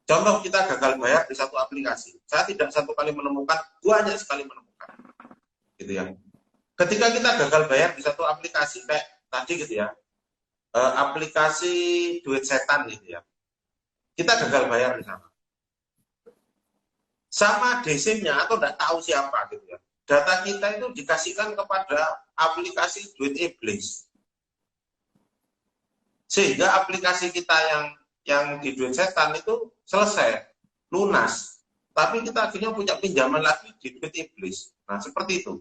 Contoh kita gagal bayar di satu aplikasi. Saya tidak satu kali menemukan, banyak sekali menemukan. Gitu ya. Ketika kita gagal bayar di satu aplikasi kayak tadi gitu ya, aplikasi duit setan gitu ya. Kita gagal bayar di sana. Sama desimnya atau tidak tahu siapa gitu ya. Data kita itu dikasihkan kepada aplikasi duit iblis. Sehingga aplikasi kita yang di duit setan itu selesai, lunas. Tapi kita akhirnya punya pinjaman lagi di duit iblis. Nah, seperti itu.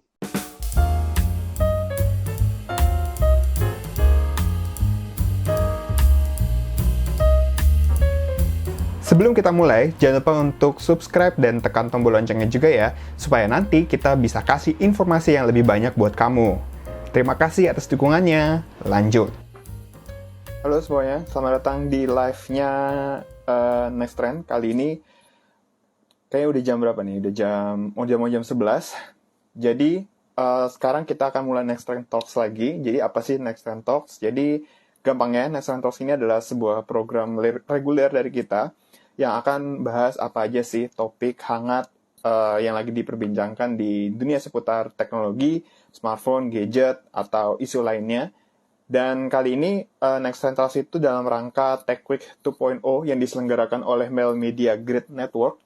Sebelum kita mulai, jangan lupa untuk subscribe dan tekan tombol loncengnya juga ya, supaya nanti kita bisa kasih informasi yang lebih banyak buat kamu. Terima kasih atas dukungannya. Lanjut. Halo semuanya, selamat datang di live-nya Next Trend. Kali ini, kayaknya udah jam berapa nih? Mau jam 11. Jadi, sekarang kita akan mulai Next Trend Talks lagi. Jadi, apa sih Next Trend Talks? Jadi, gampangnya, Next Trend Talks ini adalah sebuah program reguler dari kita yang akan bahas apa aja sih topik hangat yang lagi diperbincangkan di dunia seputar teknologi, smartphone, gadget, atau isu lainnya. Dan kali ini Next Trend Talks itu dalam rangka Tech Week 2.0 yang diselenggarakan oleh Mail Media Grid Network.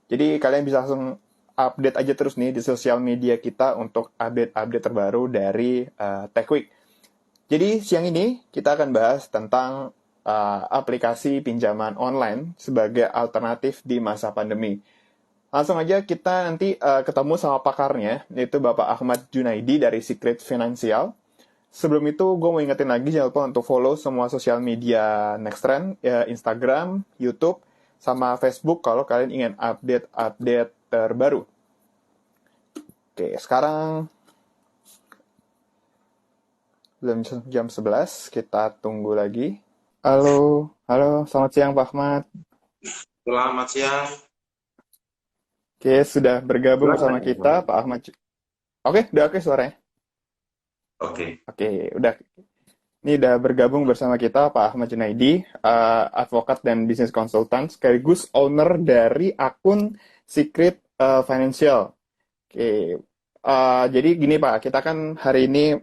Jadi kalian bisa langsung update aja terus nih di sosial media kita untuk update-update terbaru dari Tech Week. Jadi siang ini kita akan bahas tentang aplikasi pinjaman online sebagai alternatif di masa pandemi. Langsung aja kita nanti ketemu sama pakarnya, yaitu Bapak Ahmad Junaidi dari Secret Financial. Sebelum itu, gue mau ingetin lagi, jangan lupa untuk follow semua sosial media Next Trend, ya, Instagram, YouTube, sama Facebook kalau kalian ingin update-update terbaru. Oke, sekarang belum jam 11, kita tunggu lagi. Halo, selamat siang Pak Ahmad. Selamat siang. Oke, sudah bergabung bersama kita Pak Ahmad. Oke, udah oke suaranya. Oke. Oke, udah. Ini udah bergabung bersama kita Pak Ahmad Junaidi, advokat dan bisnis konsultan, sekaligus owner dari akun Secret Financial. Oke, jadi gini Pak, kita kan hari ini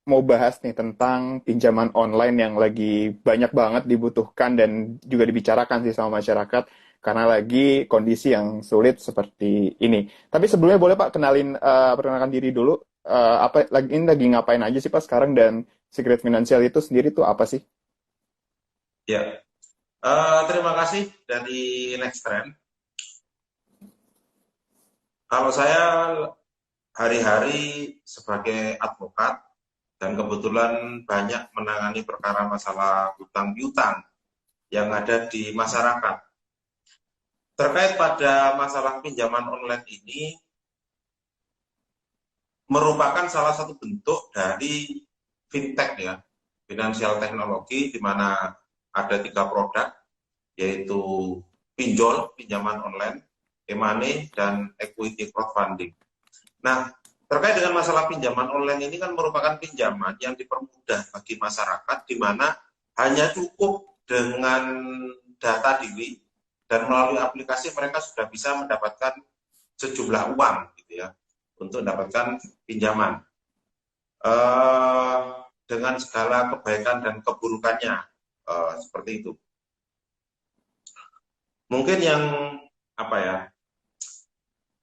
mau bahas nih tentang pinjaman online yang lagi banyak banget dibutuhkan dan juga dibicarakan sih sama masyarakat karena lagi kondisi yang sulit seperti ini. Tapi sebelumnya boleh Pak perkenalkan diri dulu. Ini lagi ngapain aja sih Pak sekarang, dan Secret Financial itu sendiri tuh apa sih? Ya. Terima kasih dari Next Trend. Kalau saya hari-hari sebagai advokat dan kebetulan banyak menangani perkara masalah hutang piutang yang ada di masyarakat. Terkait pada masalah pinjaman online ini merupakan salah satu bentuk dari fintech ya, finansial teknologi, di mana ada 3 produk, yaitu pinjol, pinjaman online, e-money, dan equity crowdfunding. Nah, terkait dengan masalah pinjaman online ini kan merupakan pinjaman yang dipermudah bagi masyarakat, di mana hanya cukup dengan data diri dan melalui aplikasi mereka sudah bisa mendapatkan sejumlah uang gitu ya untuk mendapatkan pinjaman dengan segala kebaikan dan keburukannya seperti itu. Mungkin yang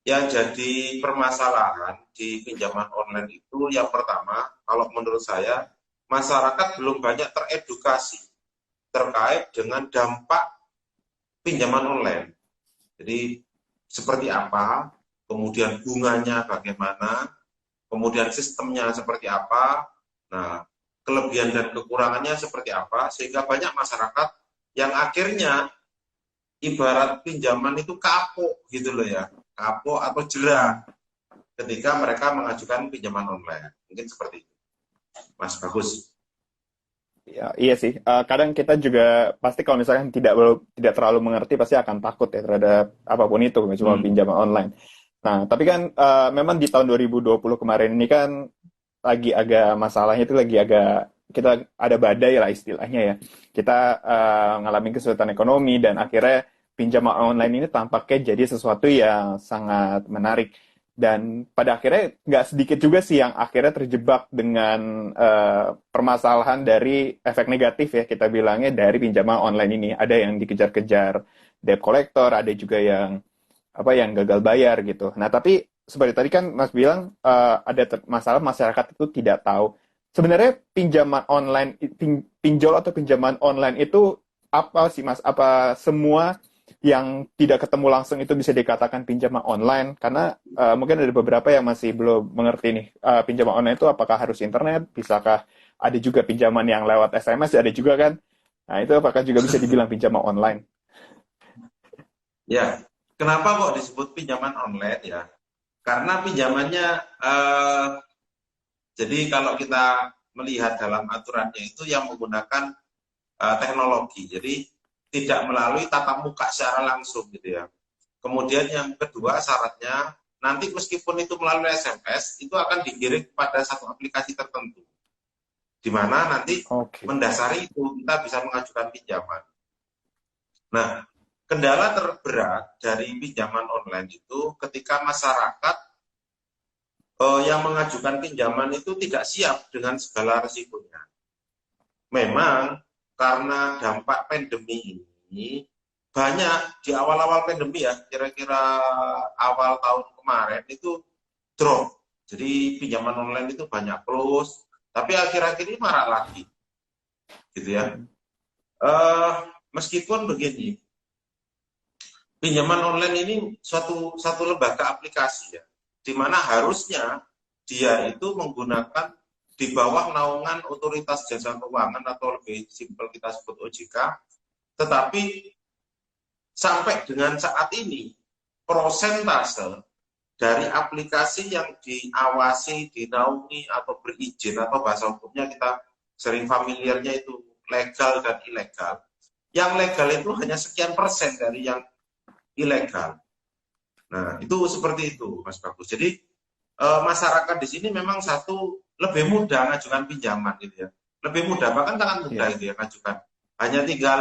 yang jadi permasalahan di pinjaman online itu yang pertama, kalau menurut saya, masyarakat belum banyak teredukasi terkait dengan dampak pinjaman online. Jadi seperti apa, kemudian bunganya bagaimana, kemudian sistemnya seperti apa, nah kelebihan dan kekurangannya seperti apa, sehingga banyak masyarakat yang akhirnya ibarat pinjaman itu kapok gitu loh ya, kapok atau jerah ketika mereka mengajukan pinjaman online. Mungkin seperti itu, Mas Bagus. Ya, iya sih. Kadang kita juga pasti kalau misalnya tidak terlalu mengerti pasti akan takut ya terhadap apapun itu, nggak cuma pinjaman online. Nah, tapi kan memang di tahun 2020 kemarin ini kan lagi agak masalahnya itu lagi agak kita ada badai lah istilahnya ya. Kita ngalamin kesulitan ekonomi dan akhirnya pinjaman online ini tampaknya jadi sesuatu yang sangat menarik. Dan pada akhirnya nggak sedikit juga sih yang akhirnya terjebak dengan permasalahan dari efek negatif ya kita bilangnya dari pinjaman online ini. Ada yang dikejar-kejar debt collector, ada juga yang apa yang gagal bayar gitu. Nah, tapi seperti tadi kan Mas bilang ada masalah masyarakat itu tidak tahu. Sebenarnya pinjaman online, pinjol atau pinjaman online itu apa sih Mas? Apa semua yang tidak ketemu langsung itu bisa dikatakan pinjaman online? Karena mungkin ada beberapa yang masih belum mengerti nih. Pinjaman online itu apakah harus internet? Bisakah ada juga pinjaman yang lewat SMS? Ada juga kan? Nah, itu apakah juga bisa dibilang pinjaman online? Ya, kenapa kok disebut pinjaman online ya? Karena pinjamannya, jadi kalau kita melihat dalam aturannya itu yang menggunakan teknologi, jadi tidak melalui tatap muka secara langsung gitu ya. Kemudian yang kedua syaratnya, nanti meskipun itu melalui SMS, itu akan dikirim pada satu aplikasi tertentu, di mana nanti Oke. mendasari itu kita bisa mengajukan pinjaman. Nah, kendala terberat dari pinjaman online itu ketika masyarakat yang mengajukan pinjaman itu tidak siap dengan segala risikonya. Memang karena dampak pandemi ini banyak di awal-awal pandemi ya, kira-kira awal tahun kemarin itu drop. Jadi pinjaman online itu banyak close, tapi akhir-akhir ini marak lagi, gitu ya. Meskipun begini, pinjaman online ini satu lembaga aplikasi ya, di mana harusnya dia itu menggunakan di bawah naungan otoritas jasa keuangan atau lebih simpel kita sebut OJK, tetapi sampai dengan saat ini prosentase dari aplikasi yang diawasi, dinaungi atau berizin atau bahasa hukumnya kita sering familiarnya itu legal dan ilegal. Yang legal itu hanya sekian persen dari yang ilegal. Nah, itu seperti itu, Mas Bagus. Jadi masyarakat di sini memang satu lebih mudah mengajukan pinjaman gitu ya. Lebih mudah, bahkan sangat mudah gitu ya ngajukan. Hanya tinggal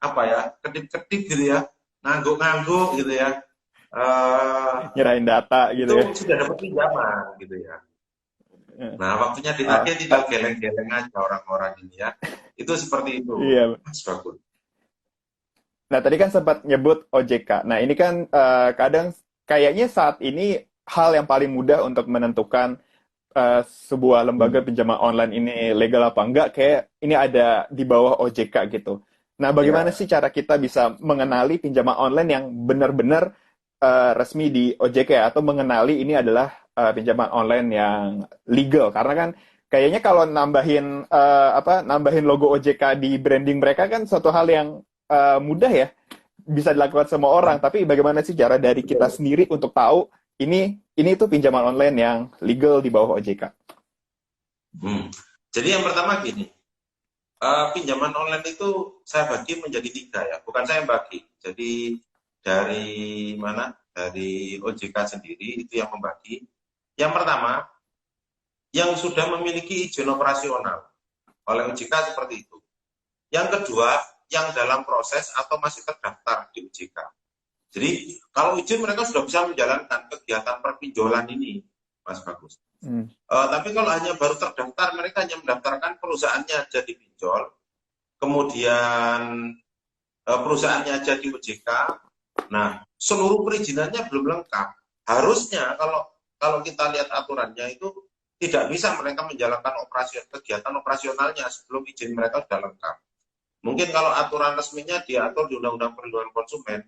apa ya, kedip-kedip gitu ya, ngangguk-ngangguk gitu ya. Nyerahin data gitu Itu ya. sudah dapat pinjaman gitu ya. Nah, waktunya ditagih tinggal geleng-geleng aja orang-orang ini ya. Itu seperti itu, Iya. Mas Bagus. Nah, tadi kan sempat nyebut OJK. Nah, ini kan kadang kayaknya saat ini hal yang paling mudah untuk menentukan sebuah lembaga pinjaman online ini legal apa enggak, kayak ini ada di bawah OJK gitu. Nah, bagaimana Ya. sih cara kita bisa mengenali pinjaman online yang benar-benar resmi di OJK ya, atau mengenali ini adalah pinjaman online yang legal? Karena kan kayaknya kalau nambahin logo OJK di branding mereka kan suatu hal yang mudah ya, bisa dilakukan semua orang. Tapi bagaimana sih cara dari kita Betul. sendiri untuk tahu ini tuh pinjaman online yang legal di bawah OJK? Jadi yang pertama gini, pinjaman online itu saya bagi menjadi tiga ya, bukan saya yang bagi. Jadi dari mana? Dari OJK sendiri itu yang membagi. Yang pertama, yang sudah memiliki izin operasional oleh OJK seperti itu. Yang kedua, yang dalam proses atau masih terdaftar di OJK. Jadi kalau izin mereka sudah bisa menjalankan kegiatan perpinjolan ini, Mas Bagus. Tapi kalau hanya baru terdaftar, mereka hanya mendaftarkan perusahaannya jadi pinjol, kemudian perusahaannya jadi OJK. Nah, seluruh perizinannya belum lengkap. Harusnya kalau kita lihat aturannya itu tidak bisa mereka menjalankan kegiatan operasionalnya sebelum izin mereka sudah lengkap. Mungkin kalau aturan resminya diatur di Undang-Undang Perlindungan Konsumen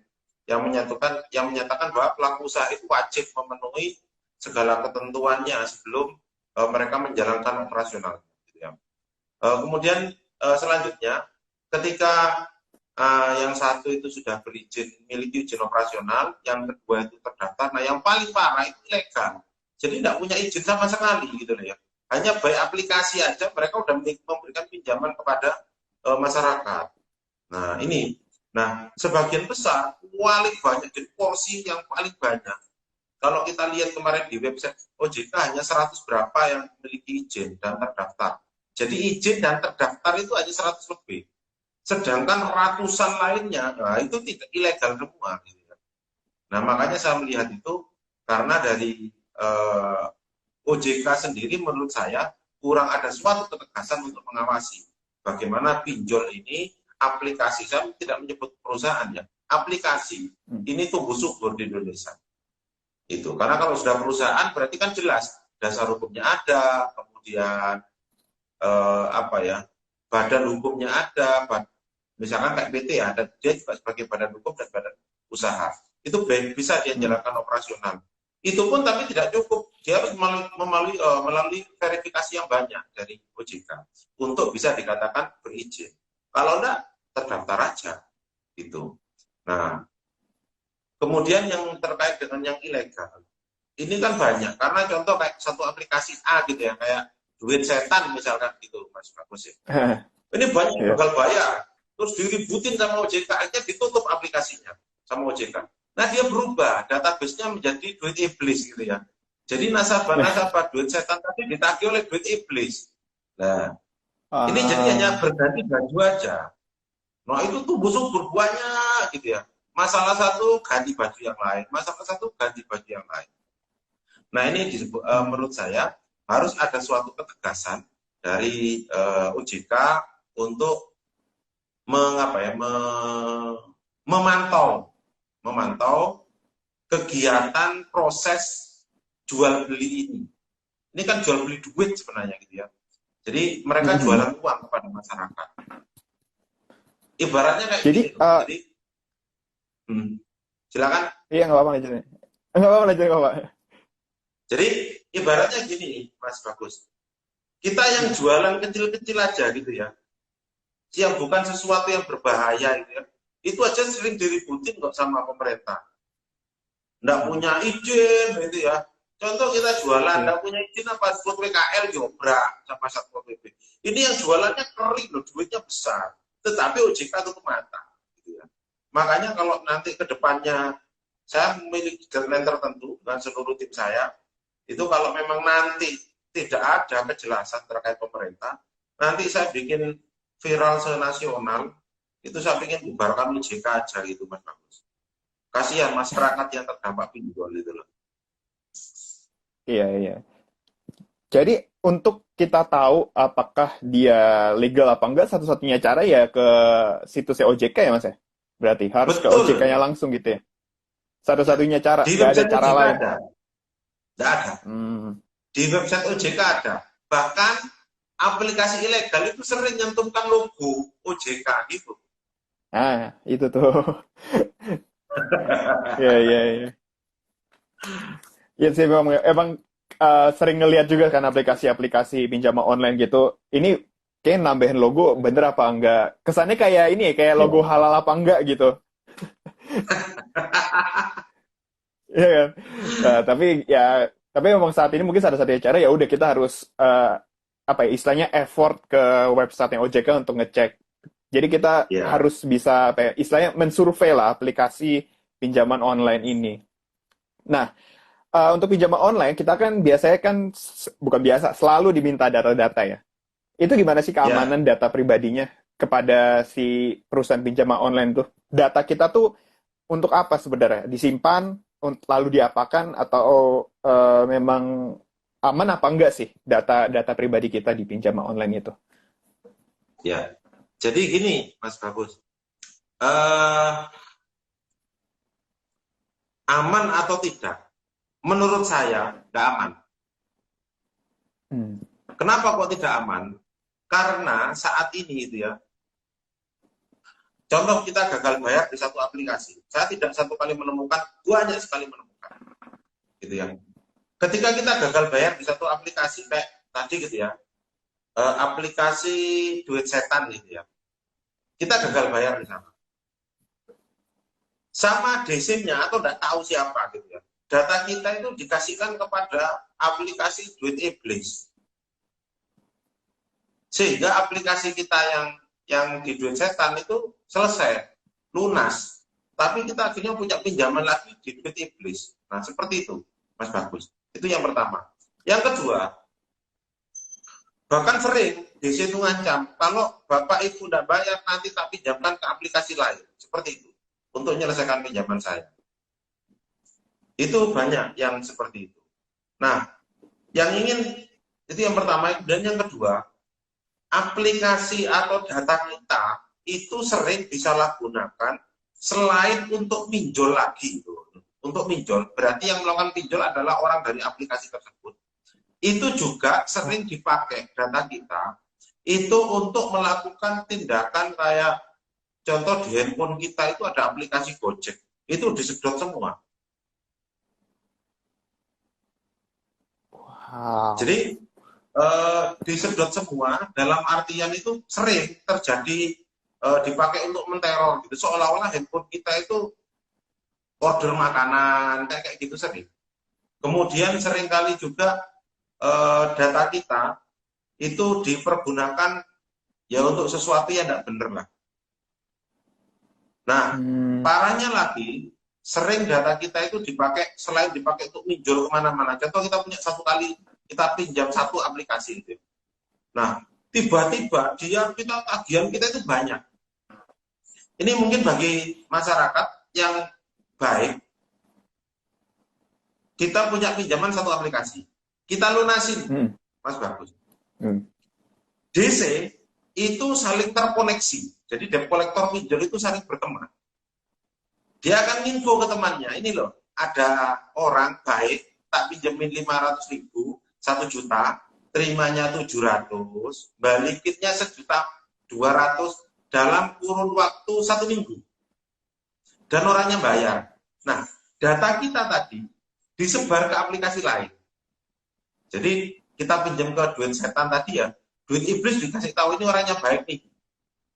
yang menyatakan bahwa pelaku usaha itu wajib memenuhi segala ketentuannya sebelum mereka menjalankan operasional. Kemudian selanjutnya, ketika yang satu itu sudah berizin, memiliki izin operasional, yang kedua itu terdaftar, nah yang paling parah itu ilegal. Jadi tidak punya izin sama sekali gitu loh ya. Hanya by aplikasi aja mereka sudah memberikan pinjaman kepada masyarakat. Nah ini, sebagian besar, paling banyak, jadi porsi yang paling banyak. Kalau kita lihat kemarin di website OJK hanya 100 berapa yang memiliki izin dan terdaftar. Jadi izin dan terdaftar itu hanya 100 lebih. Sedangkan ratusan lainnya, nah itu tidak ilegal semua. Gitu ya. Nah makanya saya melihat itu karena dari OJK sendiri menurut saya kurang ada suatu ketegasan untuk mengawasi bagaimana pinjol ini aplikasi, saya tidak menyebut perusahaan ya, aplikasi ini tumbuh subur di Indonesia. Itu karena kalau sudah perusahaan berarti kan jelas dasar hukumnya ada, kemudian apa ya, badan hukumnya ada, misalkan kayak PT ya, ada dia juga sebagai badan hukum dan badan usaha. Itu bisa dia jalankan operasional. Itu pun tapi tidak cukup, dia harus melalui verifikasi yang banyak dari OJK untuk bisa dikatakan berizin. Kalau enggak, terdaftar aja. Gitu. Nah, kemudian yang terkait dengan yang ilegal, ini kan banyak. Karena contoh kayak satu aplikasi A gitu ya, kayak duit setan misalkan gitu, Mas Bagus ya. Ini banyak gagal bayar, terus diributin sama OJK, akhirnya ditutup aplikasinya sama OJK. Nah dia berubah, database-nya menjadi duit iblis gitu ya. Jadi nasabah-nasabah duit setan tadi ditagih oleh duit iblis. Nah, ini jadi hanya berganti baju aja. Nah itu tumbuh subur banyak gitu ya. Masalah satu ganti baju yang lain, masalah satu ganti baju yang lain. Nah ini menurut saya harus ada suatu ketegasan dari OJK untuk memantau kegiatan proses jual beli ini. Ini kan jual beli duit sebenarnya gitu ya. Jadi mereka jualan uang kepada masyarakat. Ibaratnya kayak jadi, gini. Jadi, silakan. Iya nggak apa-apa lanjutin. Nggak apa-apa lanjutin nggak apa-apa. Jadi ibaratnya gini, Mas Bagus. Kita yang jualan kecil-kecil aja gitu ya. Yang bukan sesuatu yang berbahaya gitu ya. Itu aja sering diributin kok sama pemerintah. Nggak punya izin gitu ya. Contoh kita jualan, nggak punya izin apa buat PKL diobrak sama Satpol PP. Ini yang jualannya kering loh, duitnya besar. Tetapi OJK tutup mata. Gitu ya. Makanya kalau nanti ke depannya saya memiliki deadline tertentu dengan seluruh tim saya, itu kalau memang nanti tidak ada kejelasan terkait pemerintah, nanti saya bikin viral senasional, itu saya ingin bubarkan OJK aja gitu Mas Bagus. Kasihan masyarakat yang terdampak pinjol itu loh. Iya. Jadi untuk kita tahu apakah dia legal apa enggak, satu-satunya cara ya ke situsnya OJK ya Mas ya? Berarti harus ke Betul. OJK-nya langsung gitu ya? Satu-satunya cara, Di nggak ada website cara OJK lain. ada. Nggak ada. Di website OJK ada. Bahkan aplikasi ilegal itu sering nyentumkan logo OJK gitu. Nah, itu tuh. Iya. Ya sih emang sering ngelihat juga kan aplikasi-aplikasi pinjaman online gitu. Ini kayak nambahin logo bener apa enggak? Kesannya kayak ini kayak logo halal apa enggak gitu. Iya kan? Nah, tapi memang saat ini mungkin satu-satunya cara ya udah kita harus istilahnya effort ke website OJK untuk ngecek. Jadi kita harus bisa istilahnya mensurvei lah aplikasi pinjaman online ini. Nah, untuk pinjaman online kita kan biasanya kan bukan biasa selalu diminta data-data ya. Itu gimana sih keamanan data pribadinya kepada si perusahaan pinjaman online tuh? Data kita tuh untuk apa sebenarnya? Disimpan lalu diapakan atau memang aman apa enggak sih data pribadi kita di pinjaman online itu? Ya. Jadi gini, Mas Bagus. Aman atau tidak? Menurut saya, nggak aman. Kenapa kok tidak aman? Karena saat ini itu ya, contoh kita gagal bayar di satu aplikasi. Saya tidak satu kali menemukan, banyak sekali menemukan. Gitu ya. Ketika kita gagal bayar di satu aplikasi, kayak tadi gitu ya, aplikasi duit setan gitu ya. Kita gagal bayar di sana. Sama desimnya atau tidak tahu siapa gitu ya. Data kita itu dikasihkan kepada aplikasi duit iblis. Sehingga aplikasi kita yang di duit setan itu selesai, lunas. Tapi kita akhirnya punya pinjaman lagi di duit iblis. Nah, seperti itu, Mas Bagus. Itu yang pertama. Yang kedua, Bahkan sering DC itu ngancam, kalau Bapak Ibu tidak bayar nanti tak pinjamkan ke aplikasi lain. Seperti itu. Untuk menyelesaikan pinjaman saya. Itu banyak yang seperti itu. Nah, yang ingin, itu yang pertama. Dan yang kedua, aplikasi atau data kita itu sering disalahgunakan selain untuk pinjol lagi. Untuk pinjol, berarti yang melakukan pinjol adalah orang dari aplikasi tersebut. Itu juga sering dipakai data kita itu untuk melakukan tindakan kayak contoh di handphone kita itu ada aplikasi Gojek, itu disedot semua. Wow. Jadi disedot semua dalam artian itu sering terjadi dipakai untuk menteror gitu, seolah-olah handphone kita itu order makanan kayak gitu sering. Kemudian seringkali juga data kita itu dipergunakan ya untuk sesuatu yang tidak benar lah. Nah, parahnya lagi, sering data kita itu dipakai, selain dipakai untuk minjol kemana-mana. Contoh kita punya satu kali, kita pinjam satu aplikasi itu. Nah, tiba-tiba kita tagihan kita itu banyak. Ini mungkin bagi masyarakat yang baik, kita punya pinjaman satu aplikasi. Kita lunasin, Mas Bagus. DC itu saling terkoneksi. Jadi debt collector pinjol itu saling berteman. Dia akan info ke temannya, ini loh, ada orang baik, tak pinjemin 500.000, 1 juta, terimanya 700, balikinnya 1.200.000 dalam kurun waktu 1 minggu. Dan orangnya bayar. Nah, data kita tadi disebar ke aplikasi lain. Jadi kita pinjam ke duit setan tadi ya, duit iblis dikasih tahu ini orangnya baik nih.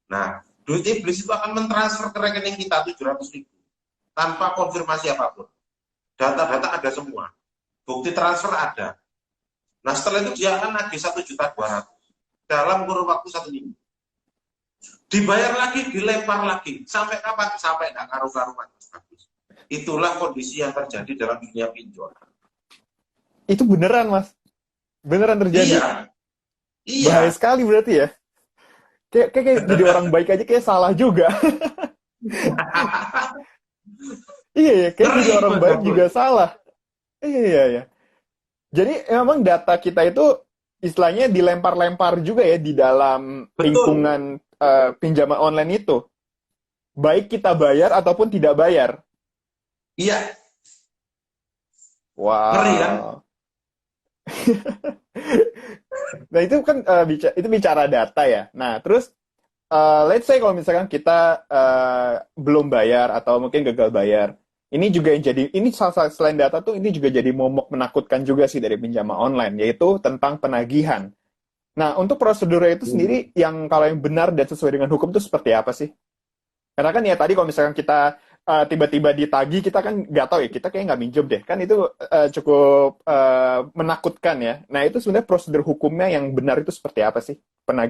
Nah, duit iblis itu akan mentransfer ke rekening kita 700.000 tanpa konfirmasi apapun. Data-data ada semua, bukti transfer ada. Nah, setelah itu dia akan nagih 1.200.000 dalam kurun waktu 1 minggu. Dibayar lagi, dilempar lagi. Sampai kapan? Sampai nggak karu-karuan. Itulah kondisi yang terjadi dalam dunia pinjol. Itu beneran, Mas? Beneran terjadi? Iya. Bahaya sekali berarti ya? Kayak jadi orang baik aja kayak salah juga. Iya ya, kayak jadi orang baik juga salah. Iya. Jadi memang data kita itu istilahnya dilempar-lempar juga ya di dalam lingkungan pinjaman online itu. Baik kita bayar ataupun tidak bayar. Iya. Wow. Ngeri kan? Nah itu kan itu bicara data ya. Nah terus let's say kalau misalkan kita belum bayar atau mungkin gagal bayar, ini juga yang jadi ini selain data tuh ini juga jadi momok menakutkan juga sih dari pinjaman online, yaitu tentang penagihan. Nah untuk prosedurnya itu sendiri yang kalau yang benar dan sesuai dengan hukum itu seperti apa sih? Karena kan ya tadi kalau misalkan kita tiba-tiba ditagih, kita kan nggak tahu ya, kita kayak nggak minjem deh. Kan itu cukup menakutkan ya. Nah itu sebenarnya prosedur hukumnya yang benar itu seperti apa sih?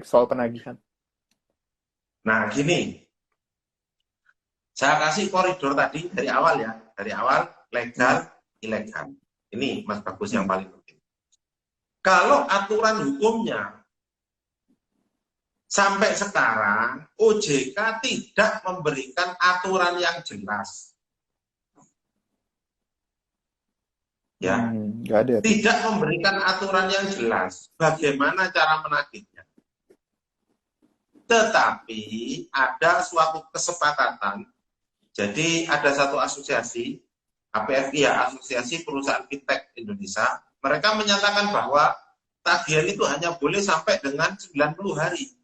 Soal penagihan. Nah gini, saya kasih koridor tadi dari awal ya. Dari awal legal, ilegal. Ini Mas Bagus yang paling penting. Kalau aturan hukumnya sampai sekarang OJK tidak memberikan aturan yang jelas. Ya, tidak memberikan aturan yang jelas bagaimana cara menagihnya. Tetapi ada suatu kesepakatan. Jadi ada satu asosiasi, APFI ya, Asosiasi Perusahaan Fintech Indonesia, mereka menyatakan bahwa tagihan itu hanya boleh sampai dengan 90 hari.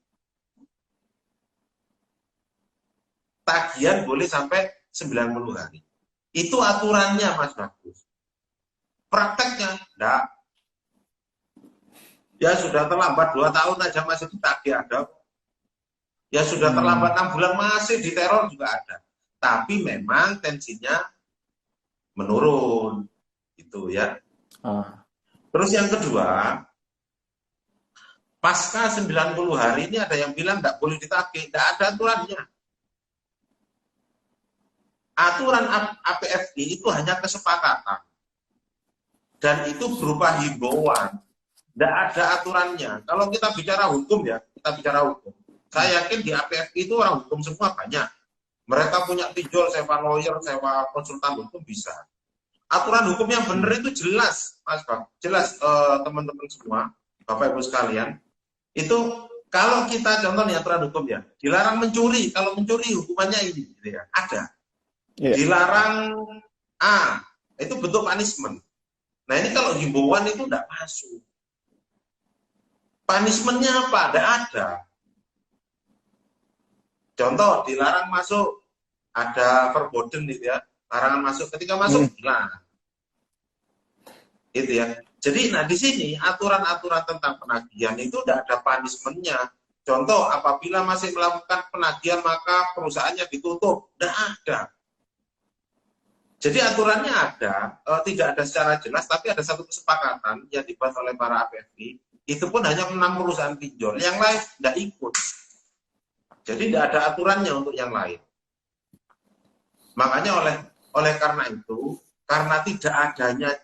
Tagihan boleh sampai 90 hari. Itu aturannya, Mas Bagus. Prakteknya, enggak. Ya sudah terlambat 2 tahun aja masih ditagih ada. Ya sudah terlambat 6 bulan masih diteror juga ada. Tapi memang tensinya menurun. Itu ya. Terus yang kedua, pasca 90 hari ini ada yang bilang enggak boleh ditagih. Enggak ada aturannya. Aturan APFI itu hanya kesepakatan. Dan itu berupa himbauan. Tidak ada aturannya. Kalau kita bicara hukum ya, kita bicara hukum. Saya yakin di APFI itu orang hukum semua banyak. Mereka punya pinjol, sewa lawyer, sewa konsultan hukum bisa. Aturan hukum yang benar itu jelas, Mas Bang. Jelas teman-teman semua, Bapak Ibu sekalian. Itu kalau kita contoh nih aturan hukum ya, dilarang mencuri. Kalau mencuri hukumannya ini, gitu ya. Ada. Yeah. Dilarang A, itu bentuk punishment. Nah ini kalau himbauan itu tidak masuk. Punishment-nya apa? Tidak ada. Contoh, dilarang masuk, ada verboten gitu ya, larangan masuk. Ketika masuk, hilang. Gitu ya. Jadi, nah di sini aturan-aturan tentang penagihan itu tidak ada punishment-nya. Contoh, apabila masih melakukan penagihan maka perusahaannya ditutup. Tidak ada. Jadi aturannya ada, tidak ada secara jelas, tapi ada satu kesepakatan yang dibahas oleh para APFI. Itu pun hanya 6 perusahaan pinjol. Yang lain tidak ikut. Jadi tidak ada aturannya untuk yang lain. Makanya oleh karena itu, karena tidak adanya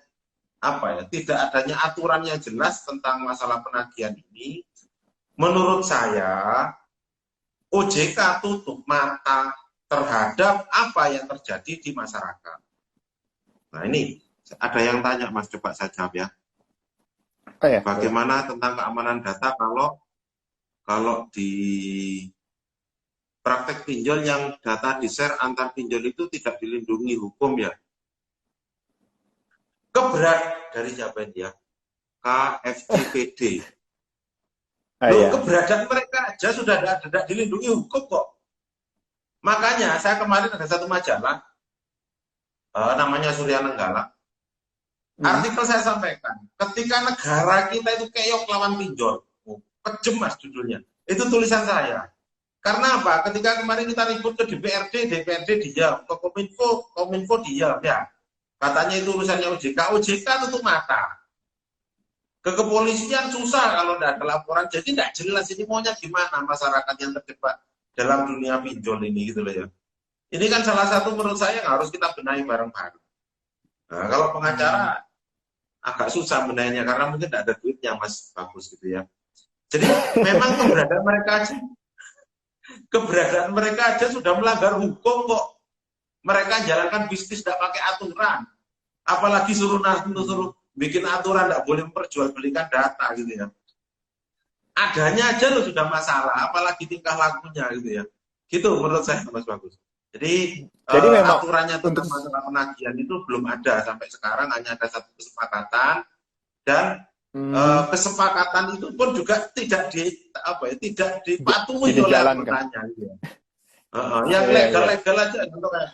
tidak adanya aturan yang jelas tentang masalah penagihan ini, menurut saya OJK tutup mata terhadap apa yang terjadi di masyarakat. Nah ini ada yang tanya Mas, coba saya jawab ya. Bagaimana tentang keamanan data kalau di praktek pinjol yang data di-share antar pinjol itu tidak dilindungi hukum ya? Dari siapa dia? KFCPD. Keberadaan mereka aja sudah tidak dilindungi hukum kok. Makanya saya kemarin ada satu majalah, namanya Surya Nenggala. Artikel saya sampaikan, ketika negara kita itu keok lawan pinjol, kejem Mas judulnya. Itu tulisan saya. Karena apa? Ketika kemarin kita ribut ke DPRD diam, ke Kominfo diam ya. Katanya itu urusannya OJK tutup mata. Ke kepolisian susah kalau tidak ada laporan, jadi tidak jelas ini maunya gimana masyarakat yang terjebak dalam dunia pinjol ini gitu loh ya. Ini kan salah satu menurut saya yang harus kita benahi bareng-bareng. Nah, kalau pengacara agak susah benahinya karena mungkin tidak ada duitnya Mas Bagus gitu ya. Jadi memang keberadaan mereka aja sudah melanggar hukum kok. Mereka jalankan bisnis tidak pakai aturan. Apalagi suruh bikin aturan tidak boleh memperjualbelikan data gitu ya. Adanya aja loh sudah masalah, apalagi tingkah lakunya gitu ya. Gitu menurut saya Mas Bagus. Jadi memang aturannya tentang masalah penagihan itu belum ada sampai sekarang, hanya ada satu kesepakatan dan kesepakatan itu pun juga tidak dipatuhi oleh aturannya gitu ya. Yang legal aja contoh kayak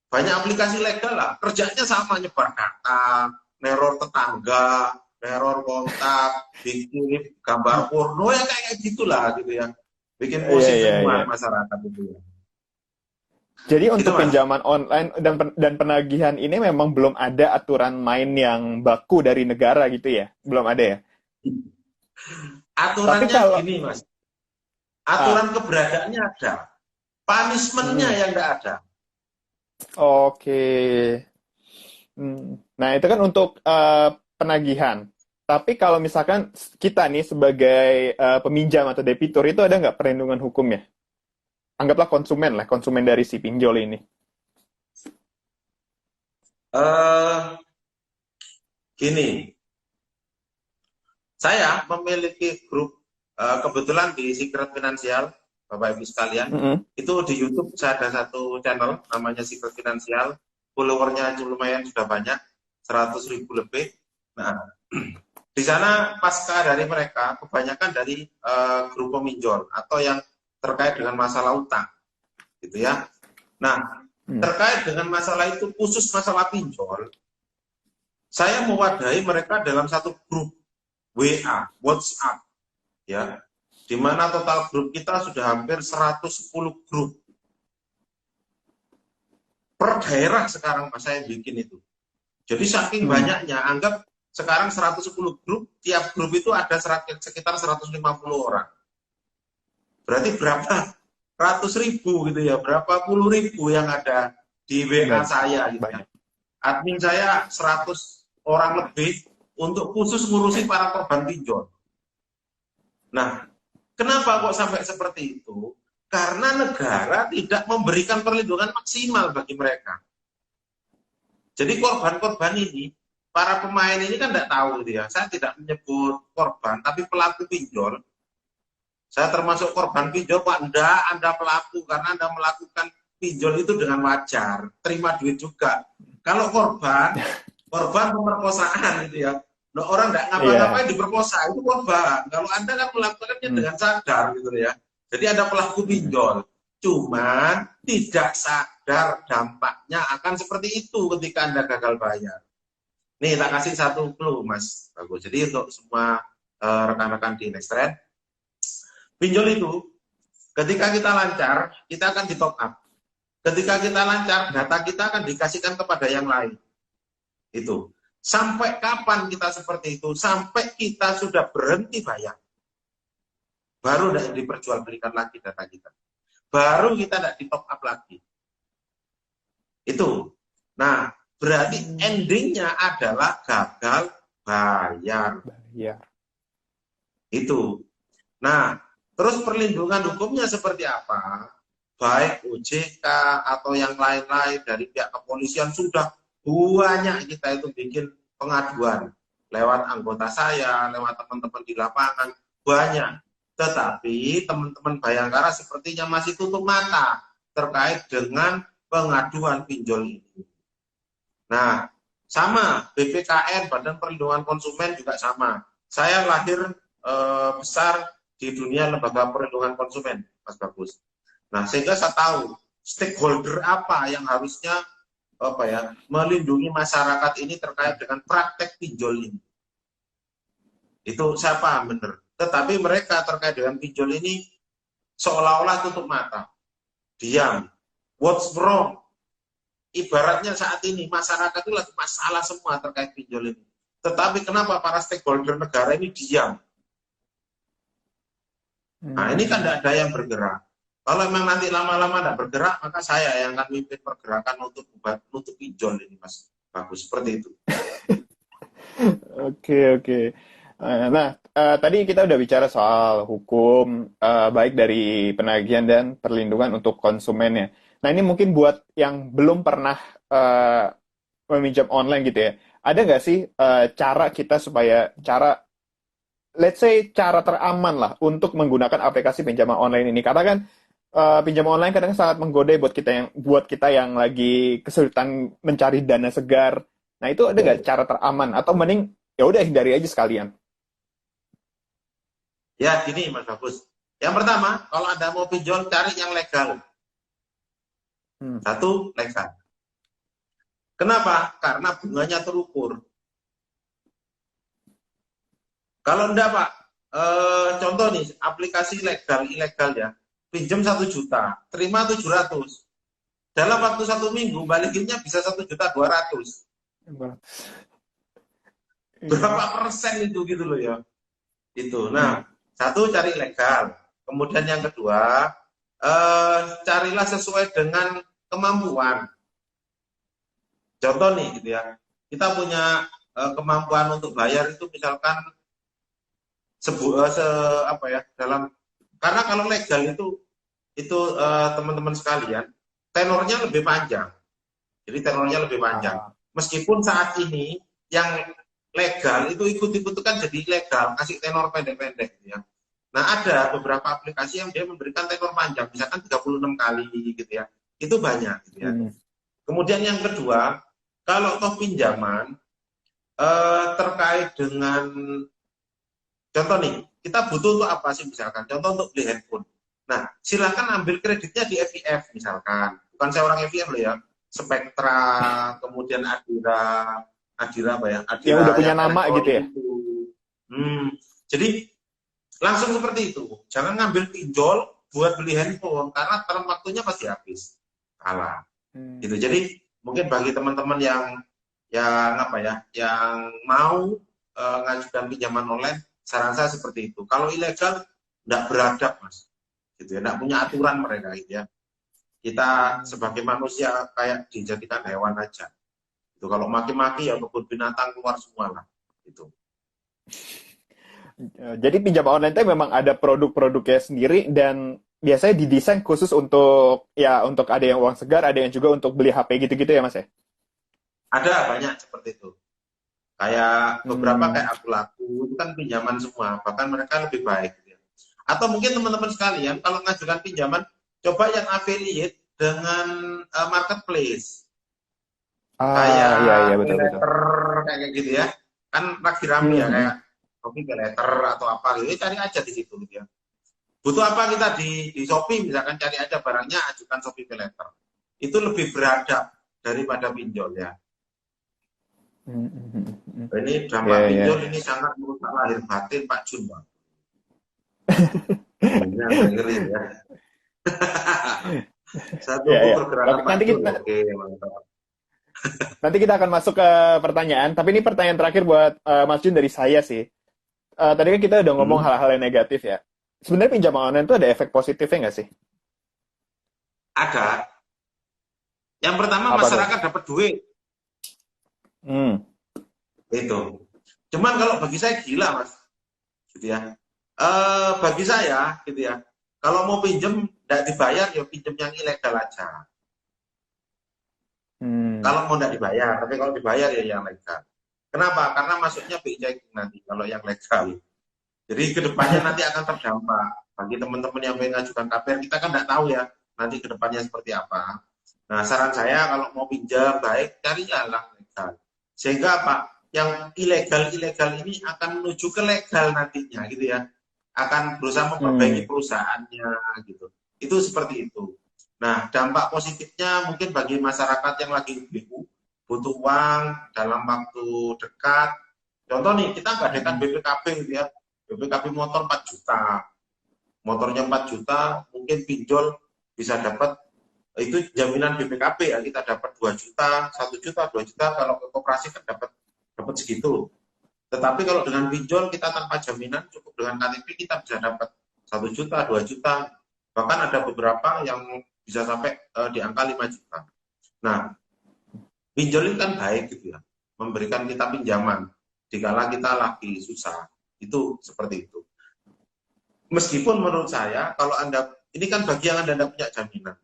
banyak aplikasi legal lah, kerjanya sama, nyebar data, neror tetangga, neror kontak, bikin gambar porno ya kayak gitulah gitu ya. Bikin pusing semua masyarakat itu ya. Jadi untuk pinjaman online dan penagihan ini memang belum ada aturan main yang baku dari negara gitu ya? Belum ada ya? Aturannya gini Mas. Aturan keberadaannya ada. Punishment-nya yang tidak ada. Oke. Nah, itu kan untuk penagihan. Tapi kalau misalkan kita nih sebagai peminjam atau debitur itu ada nggak perlindungan hukumnya? Anggaplah konsumen dari si pinjol ini. Gini, saya memiliki grup kebetulan di Secret Finansial, Bapak Ibu sekalian. Itu di YouTube saya ada satu channel namanya Secret Finansial, followernya lumayan sudah banyak, 100.000 lebih. Nah, di sana pasca dari mereka kebanyakan dari grup peminjol atau yang terkait dengan masalah utang, gitu ya. Nah, terkait dengan masalah itu, khusus masalah pinjol, saya mewadahi mereka dalam satu grup WA, WhatsApp, ya, di mana total grup kita sudah hampir 110 grup. Per daerah sekarang saya bikin itu. Jadi saking banyaknya, anggap sekarang 110 grup, tiap grup itu ada sekitar 150 orang. Berarti berapa ratus ribu gitu ya, berapa puluh ribu yang ada di WA saya gitu ya. Admin saya 100 orang lebih, untuk khusus ngurusi para korban pinjol. Nah, kenapa kok sampai seperti itu? Karena negara tidak memberikan perlindungan maksimal bagi mereka. Jadi korban-korban ini, para pemain ini kan tidak tahu gitu ya. Saya tidak menyebut korban, tapi pelaku pinjol. Saya termasuk korban pinjol, Pak. Enggak, Anda pelaku karena Anda melakukan pinjol itu dengan wajar, terima duit juga. Kalau korban pemerkosaan gitu ya. Nah, orang nggak ngapa-ngapain diperkosa, itu korban. Kalau Anda kan melakukannya dengan sadar gitu ya. Jadi ada pelaku pinjol. Cuman tidak sadar dampaknya akan seperti itu ketika Anda gagal bayar. Nih, tak kasih satu clue, Mas Bagus. Jadi untuk semua rekan-rekan di Next Trend, pinjol itu ketika kita lancar, kita akan di top up. Ketika kita lancar, data kita akan dikasihkan kepada yang lain. Itu. Sampai kapan kita seperti itu? Sampai kita sudah berhenti bayar. Baru tidak diperjualbelikan lagi data kita. Baru kita tidak di top up lagi. Itu. Nah, berarti endingnya adalah gagal bayar. Itu. Nah, terus perlindungan hukumnya seperti apa? Baik OJK atau yang lain-lain dari pihak kepolisian sudah banyak kita itu bikin pengaduan lewat anggota saya, lewat teman-teman di lapangan, banyak. Tetapi teman-teman Bayangkara sepertinya masih tutup mata terkait dengan pengaduan pinjol ini. Nah, sama BPKN, Badan Perlindungan Konsumen juga sama. Saya lahir besar di dunia lembaga perlindungan konsumen, Mas Bagus. Nah, sehingga saya tahu stakeholder apa yang harusnya melindungi masyarakat ini terkait dengan praktek pinjol ini. Itu saya paham benar. Tetapi mereka terkait dengan pinjol ini seolah-olah tutup mata, diam. What's wrong? Ibaratnya saat ini masyarakat itu lagi masalah semua terkait pinjol ini. Tetapi kenapa para stakeholder negara ini diam? Nah, ini kan tidak ada yang bergerak. Kalau memang nanti lama-lama tidak bergerak, maka saya yang akan mimpin pergerakan untuk pinjol ini, Mas Bagus. Seperti itu. Oke. Nah, tadi kita udah bicara soal hukum, baik dari penagihan dan perlindungan untuk konsumennya. Nah, ini mungkin buat yang belum pernah meminjam online gitu ya. Ada nggak sih cara kita supaya let's say cara teraman lah untuk menggunakan aplikasi pinjaman online ini? Karena kan pinjaman online kadang sangat menggoda buat kita yang lagi kesulitan mencari dana segar. Nah, itu ada nggak cara teraman atau mending ya udah hindari aja sekalian? Ya, gini Mas Bagus. Yang pertama, kalau Anda mau pinjol, cari yang legal. Satu, legal. Kenapa? Karena bunganya terukur. Kalau enggak, Pak, contoh nih, aplikasi legal, ilegal ya, pinjam 1 juta, terima 700. Dalam waktu 1 minggu, balikinnya bisa 1.200.000. Berapa persen itu gitu loh ya? Itu. Nah, satu, cari legal. Kemudian yang kedua, carilah sesuai dengan kemampuan. Contoh nih gitu ya, kita punya kemampuan untuk bayar itu misalkan karena kalau legal itu teman-teman sekalian, tenornya lebih panjang. Jadi tenornya lebih panjang. Meskipun saat ini yang legal itu ikut-ikutan jadi legal, kasih tenor pendek-pendek gitu ya. Nah, ada beberapa aplikasi yang dia memberikan tenor panjang, misalkan 36 kali gitu ya. Itu banyak gitu ya. Kemudian yang kedua, kalau toh pinjaman terkait dengan contoh nih, kita butuh untuk apa sih misalkan? Contoh untuk beli handphone. Nah, silakan ambil kreditnya di FIF misalkan. Bukan saya orang FIF loh ya. Spektra, kemudian Adira apa ya? Adira yang udah punya nama gitu ya. Jadi langsung seperti itu. Jangan ngambil pinjol buat beli handphone karena term waktunya pasti habis. Kalah. Gitu. Jadi mungkin bagi teman-teman yang mau ngajukan pinjaman online, saran saya seperti itu. Kalau ilegal, tidak beradab, Mas. Gitu ya, tidak punya aturan mereka, gitu ya. Kita sebagai manusia kayak dijadikan hewan aja. Itu kalau maki-maki ya kebun binatang keluar semua lah. Itu. Jadi pinjaman online itu memang ada produk-produknya sendiri dan biasanya didesain khusus untuk ya untuk ada yang uang segar, ada yang juga untuk beli HP gitu-gitu ya Mas ya. Ada banyak seperti itu. Kayak beberapa Hmm. kayak aku laku itu kan pinjaman semua, bahkan mereka lebih baik. Gitu ya. Atau mungkin teman-teman sekalian kalau ngajukan pinjaman, coba yang affiliate dengan marketplace. Ah, iya Kayak iya betul betul. paylater kayak gitu ya. Kan lagi rame Hmm, ya hmm, kayak hmm. Shopee paylater atau apa gitu. Cari aja di situ gitu ya. Butuh apa kita di Shopee misalkan cari aja barangnya ajukan Shopee paylater. Itu lebih beradab daripada pinjol ya. Hmm, hmm, hmm, hmm. Ini Iya dampak iya. pinjol ini sangat merusak lahir batin Pak Jun, Pak. Ini agak ngeri ya. Saya Iya tunggu iya. pergerakan Oke, Pak nanti Jun. kita Oke, mantap. nanti kita akan masuk ke pertanyaan, tapi ini pertanyaan terakhir buat Mas Jun dari saya sih. Tadi kan kita udah ngomong Hmm, hal-hal yang negatif ya. Sebenarnya pinjaman online itu ada efek positifnya nggak sih? ada. Yang pertama Apa tuh? masyarakat dapat duit. Hmm. Itu. Cuman kalau bagi saya gila, Mas. Gitu ya. Bagi saya, gitu ya. Kalau mau pinjem, tidak dibayar, ya pinjem yang ilegal aja. Hmm. Kalau mau tidak dibayar, tapi kalau dibayar ya yang legal. Kenapa? Karena masuknya BI checking nanti, kalau yang legal. Jadi kedepannya nanti akan terdampak. Bagi teman-teman yang ingin mengajukan KPR, kita kan tidak tahu ya nanti kedepannya seperti apa. Nah, saran saya kalau mau pinjam baik, cari yang legal. Sehingga apa? Yang ilegal-ilegal ini akan menuju ke legal nantinya, gitu ya. Akan berusaha memperbaiki Hmm. perusahaannya, gitu. Itu seperti itu. Nah, dampak positifnya mungkin bagi masyarakat yang lagi butuh uang dalam waktu dekat. Contoh nih, kita ngadakan Hmm. BPKB gitu ya. BPKB motor 4 juta. Motornya 4 juta, mungkin pinjol bisa dapat itu jaminan BPKB ya, kita dapat 2 juta, 1 juta, 2 juta, kalau ke koperasi kan dapat dapat segitu. Tetapi kalau dengan pinjol kita tanpa jaminan cukup dengan KTP kita bisa dapat 1 juta, 2 juta, bahkan ada beberapa yang bisa sampai di angka 5 juta. Nah, pinjol ini kan baik gitu ya, memberikan kita pinjaman dikala kita lagi susah. Itu seperti itu. Meskipun menurut saya kalau Anda ini kan bagi yang Anda tidak punya jaminan.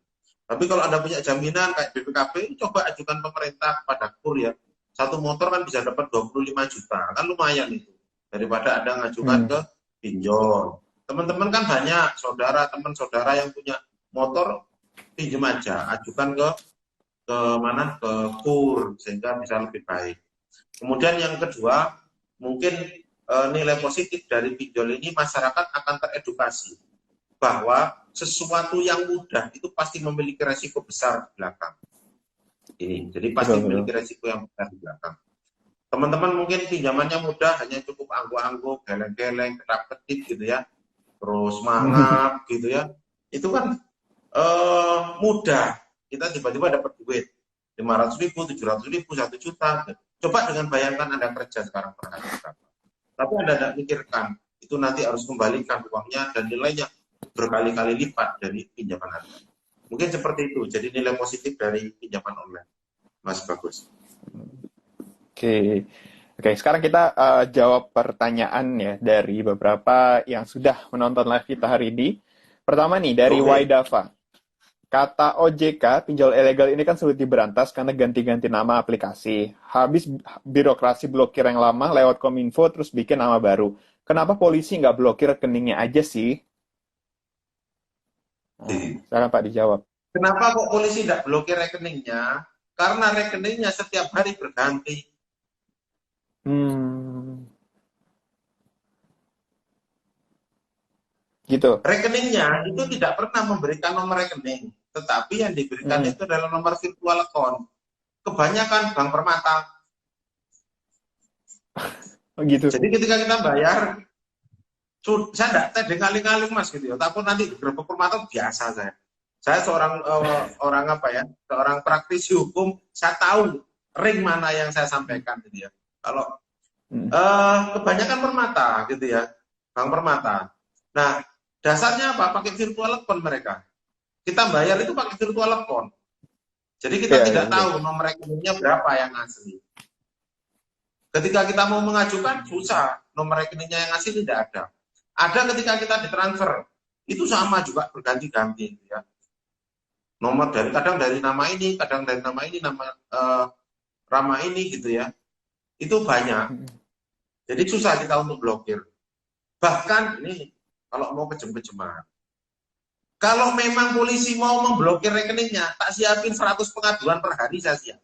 Tapi kalau Anda punya jaminan kayak BPKB, coba ajukan pemerintah kepada KUR ya. Satu motor kan bisa dapat 25 juta, kan lumayan itu. Daripada Anda ngajukan Hmm. ke pinjol. Teman-teman kan banyak saudara, teman saudara yang punya motor, pinjam aja, ajukan ke mana? Ke KUR sehingga bisa lebih baik. Kemudian yang kedua, mungkin nilai positif dari pinjol ini masyarakat akan teredukasi bahwa sesuatu yang mudah itu pasti memiliki resiko besar di belakang. Jadi pasti Betul memiliki betul. resiko yang besar di belakang. Teman-teman mungkin pinjamannya mudah, hanya cukup angguk-angguk, geleng-geleng, kedap-kedip gitu ya, terus mangap gitu ya. Itu kan mudah. Kita tiba-tiba dapat duit 500.000, 700.000, 1 juta. Coba dengan bayangkan Anda kerja sekarang per hari berapa. Tapi Anda tidak pikirkan, itu nanti harus kembalikan uangnya dan nilainya berkali-kali lipat dari pinjaman Anda. Mungkin seperti itu. Jadi nilai positif dari pinjaman online. Mas Bagus. Oke. Oke, sekarang kita jawab pertanyaan ya dari beberapa yang sudah menonton live kita hari ini. Pertama nih dari Oke. Waidava. Kata OJK, pinjol ilegal ini kan sulit diberantas karena ganti-ganti nama aplikasi. Habis birokrasi blokir yang lama lewat Kominfo terus bikin nama baru. Kenapa polisi nggak blokir rekeningnya aja sih? Nah, silakan Pak dijawab. Kenapa kok polisi tidak blokir rekeningnya? Karena rekeningnya setiap hari berganti. Hmm, gitu. Rekeningnya itu tidak pernah memberikan nomor rekening, tetapi yang diberikan Hmm, itu adalah nomor virtual account. Kebanyakan bank permata. oh gitu. Jadi ketika kita bayar, saya tidak tadi kali-kali mas gitu ya. Takut nanti gerbek permata biasa saya. Saya seorang orang apa ya, seorang praktisi hukum. Saya tahu ring mana yang saya sampaikan gitu ya. Kalau Hmm, kebanyakan permata gitu ya, bank permata. Nah, dasarnya apa? Pakai virtual account mereka. Kita bayar itu pakai virtual account. Jadi kita iya, iya, tidak betul. tahu nomor rekeningnya berapa yang asli. Ketika kita mau mengajukan, susah. Nomor rekeningnya yang asli tidak ada. Ada ketika kita ditransfer, itu sama juga berganti-ganti. Gitu ya. Nomor kadang dari nama ini, kadang dari nama ini, nama ini gitu ya. Itu banyak. Jadi susah kita untuk blokir. Bahkan ini kalau mau kejem-kejeman. Kalau memang polisi mau memblokir rekeningnya, tak siapin 100 pengaduan per hari saya siap.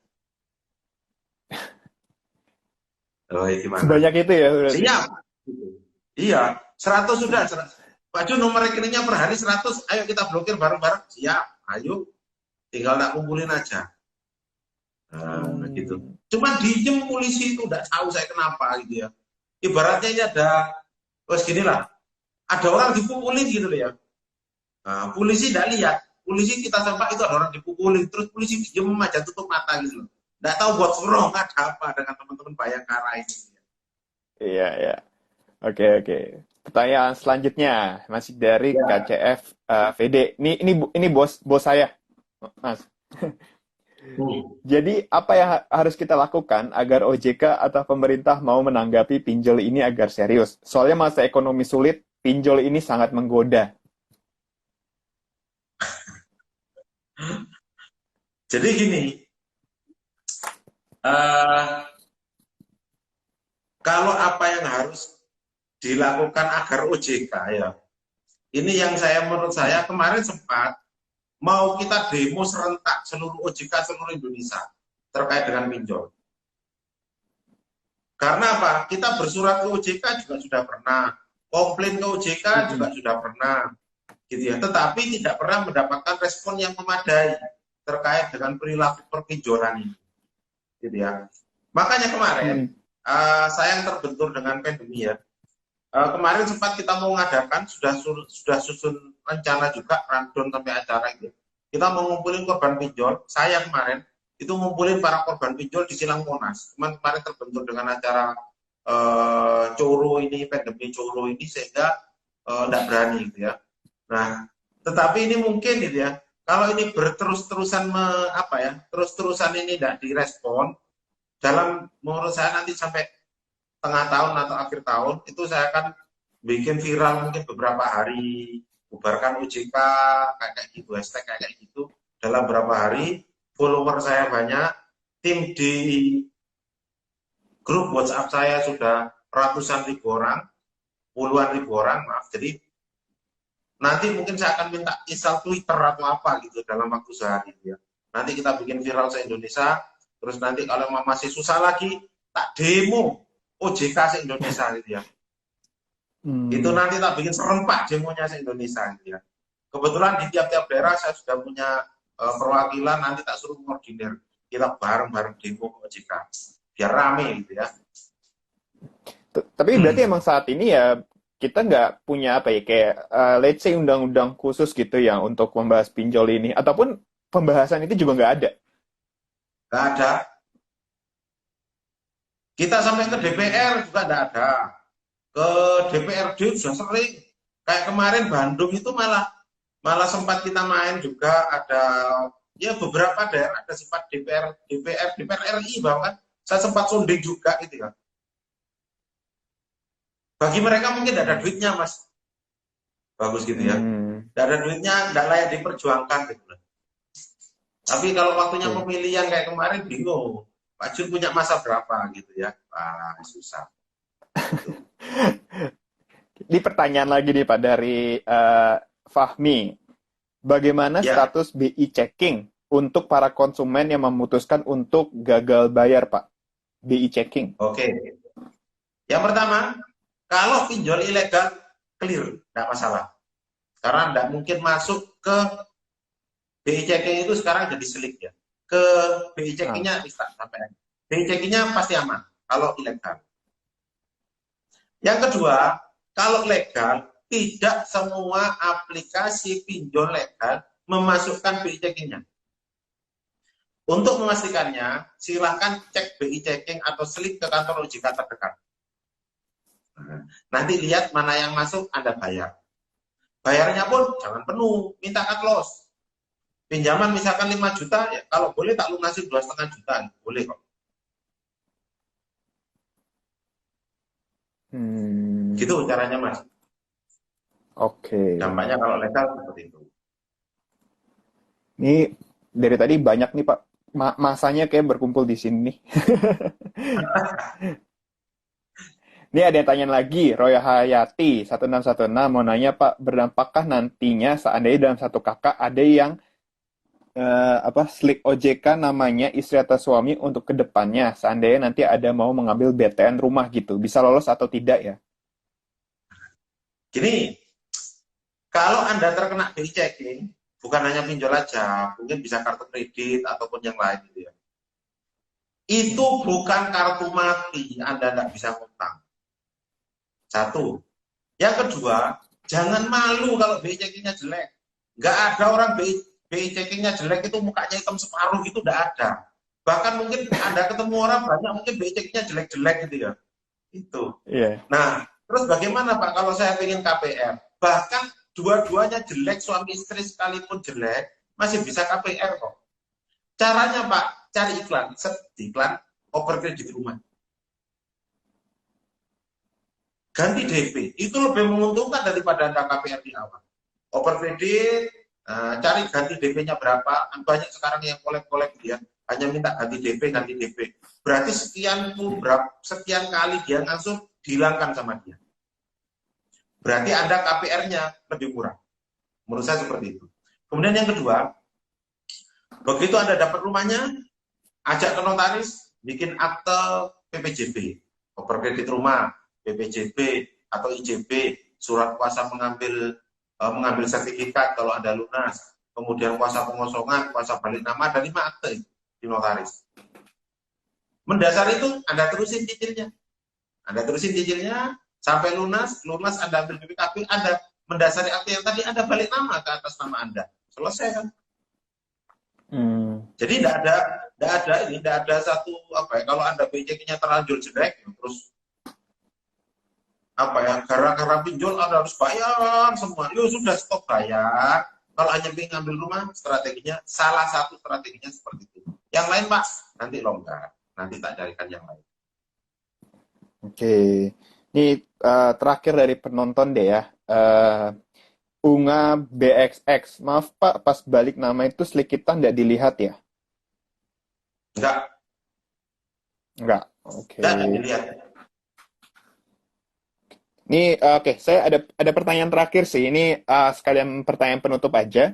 Oh, ya gimana? Sebanyak itu ya? Siap. Iya, 100 sudah. Pak Jun, nomor rekeningnya per hari 100. Ayo kita blokir bareng-bareng. Siap. Ayo. Tinggal nak kumpulin aja. Nah, gitu. Cuma diem polisi itu, tidak tahu saya kenapa gitu ya. Ibaratnya ini ada, terus gini lah, ada orang dipukulin gitu loh ya. Nah, polisi tidak lihat. Polisi kita sampai itu ada orang dipukulin. Terus polisi diem aja tutup mata gitu loh. Tidak tahu buat wrong ada apa dengan teman-teman Bayangkara ini. Iya, iya. Oke, oke. Pertanyaan selanjutnya masih dari KCF VD. Ini bos saya, Mas. Jadi apa yang harus kita lakukan agar OJK atau pemerintah mau menanggapi pinjol ini agar serius? Soalnya masa ekonomi sulit, pinjol ini sangat menggoda. Jadi gini, kalau apa yang harus dilakukan agar OJK ya, ini yang menurut saya kemarin sempat mau kita demo serentak seluruh OJK seluruh Indonesia terkait dengan pinjol. Karena apa? Kita bersurat ke OJK juga sudah pernah, komplain ke OJK juga sudah pernah, gitu ya. Tetapi tidak pernah mendapatkan respon yang memadai terkait dengan perilaku perpinjolan ini, gitu ya. Makanya kemarin saya yang terbentur dengan pandemi ya. Kemarin sempat kita mau mengadakan, sudah susun rencana juga, rundown sampai acara itu. Kita mau ngumpulin korban pinjol, saya kemarin itu ngumpulin para korban pinjol di Silang Monas. Cuman kemarin terbentur dengan acara coro ini, pandemi coro ini, sehingga tidak berani gitu ya. Nah, tetapi ini mungkin gitu ya, kalau ini berterus-terusan terus-terusan ini tidak direspon, dalam menurut saya nanti sampai tengah tahun atau akhir tahun itu saya akan bikin viral mungkin beberapa hari, bubarkan OJK kayak gitu, hashtag kayak gitu, dalam beberapa hari follower saya banyak, tim di grup WhatsApp saya sudah ratusan ribu orang, puluhan ribu orang, maaf. Jadi nanti mungkin saya akan minta install Twitter atau apa gitu dalam waktu sehari ya. Nanti kita bikin viral se-Indonesia, terus nanti kalau masih susah lagi tak demo OJK se-Indonesia gitu ya. Itu nanti tak bikin serempak demonya se-Indonesia gitu ya. Kebetulan di tiap-tiap daerah saya sudah punya perwakilan, nanti tak suruh koordinir. Kita bareng-bareng demo ke OJK. Biar rame gitu ya. Tapi berarti emang saat ini ya kita nggak punya apa ya, kayak let's say undang-undang khusus gitu ya untuk membahas pinjol ini. Ataupun pembahasan itu juga nggak ada? Nggak ada. Kita sampai ke DPR juga nggak ada. Ke DPRD sudah sering. Kayak kemarin Bandung itu malah sempat kita main juga, ada ya beberapa daerah ada sempat DPR RI bahkan saya sempat sonding juga gitu ya. Bagi mereka mungkin tidak ada duitnya, Mas. Bagus gitu ya. Tidak ada duitnya, tidak layak diperjuangkan gitu. Tapi kalau waktunya pemilihan kayak kemarin bingung. Pak Jun punya masa berapa gitu ya. Wah, susah. Ini pertanyaan lagi nih Pak dari Fahmi. Bagaimana status BI checking untuk para konsumen yang memutuskan untuk gagal bayar, Pak? BI checking. Oke. Yang pertama, kalau pinjol ilegal, clear, tidak masalah. Karena tidak mungkin masuk ke BI checking itu sekarang jadi selik ya. Ke BI checkingnya bisa sampai. BI checkingnya pasti aman kalau ilegal. Yang kedua, kalau legal, tidak semua aplikasi pinjol legal memasukkan BI checkingnya. Untuk memastikannya, silahkan cek BI checking atau slip ke kantor OJK terdekat. Nanti lihat mana yang masuk, Anda bayar. Bayarnya pun jangan penuh, minta cut loss. Pinjaman misalkan 5 juta, ya kalau boleh tak lunasin 2,5 juta, boleh kok. Hmm, Gitu caranya Mas. oke. Dampaknya kalau legal seperti itu. Ini dari tadi banyak nih Pak. Masanya kayak berkumpul di sini nih. Ini ada yang tanya lagi, Roya Hayati 1616 mau nanya Pak, berdampakkah nantinya seandainya dalam satu kakak ada yang slik OJK namanya istri atau suami untuk kedepannya, seandainya nanti ada mau mengambil BTN rumah gitu, bisa lolos atau tidak ya? Gini, kalau Anda terkena BI checking, bukan hanya pinjol aja, mungkin bisa kartu kredit ataupun yang lain gitu ya. Itu bukan kartu mati, Anda tidak bisa ngutang. Satu. Yang kedua, jangan malu kalau BI checkingnya jelek. Nggak ada orang BI checkingnya jelek itu mukanya hitam separuh itu nggak ada. Bahkan mungkin Anda ketemu orang banyak mungkin BI checkingnya jelek-jelek gitu ya. Itu. Iya. Nah, terus bagaimana Pak kalau saya ingin KPR? Bahkan dua-duanya jelek, suami istri sekalipun jelek, masih bisa KPR kok. Caranya Pak, cari iklan. Iklan over kredit rumah. Ganti DP. Itu lebih menguntungkan daripada Anda KPR di awal. Over kredit, cari ganti DP-nya berapa. Banyak sekarang yang kolek-kolek dia. Hanya minta ganti DP. Berarti sekian kali dia langsung dihilangkan sama dia. Berarti Anda KPR-nya lebih murah. Menurut saya seperti itu. Kemudian yang kedua, begitu Anda dapat rumahnya, ajak ke notaris, bikin akte PPJB, kredit rumah, PPJB atau IJB, surat kuasa mengambil sertifikat kalau Anda lunas, kemudian kuasa pengosongan, kuasa balik nama, ada 5 akte di notaris. Mendasar itu Anda terusin cicilnya. Sampai lunas Anda ambil BPKB, Anda mendasari akte yang tadi, Anda balik nama ke atas nama Anda. Selesai kan? Jadi tidak ada satu kalau Anda BCK-nya terlanjur jelek, terus gara-gara pinjol Anda harus bayar semua. Sudah stop bayar. Kalau hanya ingin ngambil rumah, salah satu strateginya seperti itu. Yang lain Pak, nanti longgar, nanti tak carikan yang lain. Oke. Ini terakhir dari penonton deh ya. Unga BXX. Maaf Pak, pas balik nama itu selikitan nggak dilihat ya? Enggak, Nggak. Oke. enggak dilihat. Ini oke, saya ada pertanyaan terakhir sih. Ini sekalian pertanyaan penutup aja.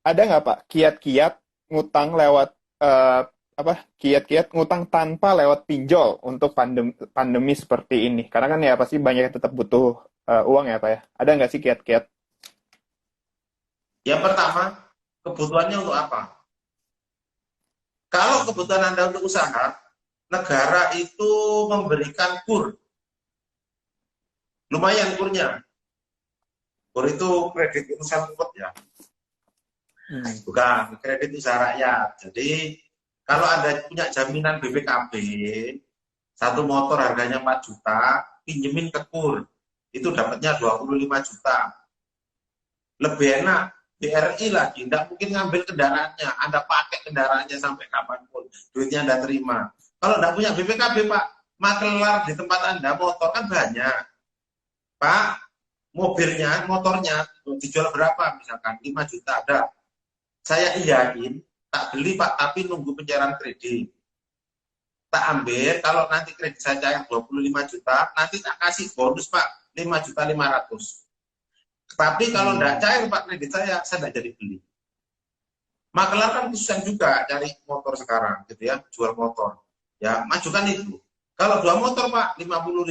Ada nggak Pak kiat-kiat ngutang lewat kiat-kiat ngutang tanpa lewat pinjol untuk pandemi seperti ini? Karena kan ya pasti banyak yang tetap butuh uang ya Pak ya. Ada nggak sih kiat-kiat? Yang pertama, kebutuhannya untuk apa? Kalau kebutuhan Anda untuk usaha, negara itu memberikan kur. Lumayan kurnya. Kur itu kredit usaha pokok ya. Bukan, kredit usaha rakyat. Jadi, kalau Anda punya jaminan BPKB, satu motor harganya 4 juta, pinjemin ke kur. Itu dapatnya 25 juta. Lebih enak, BRI lagi, tidak mungkin ngambil kendaraannya. Anda pakai kendaraannya sampai kapanpun. Duitnya Anda terima. Kalau tidak punya BPKB, Pak, makelar di tempat Anda, motor kan banyak. Pak, motornya dijual berapa? Misalkan 5 juta ada. Saya iyain, tak beli Pak, tapi nunggu pencairan kredit. Tak ambil, kalau nanti kredit saya cair 25 juta, nanti tak kasih bonus Pak, 5 juta 500. Tapi kalau tidak cair Pak kredit saya tidak jadi beli. Makelar kan kesusahan juga cari motor sekarang, gitu ya, jual motor. Ya, majukan itu. Kalau 2 motor Pak, 50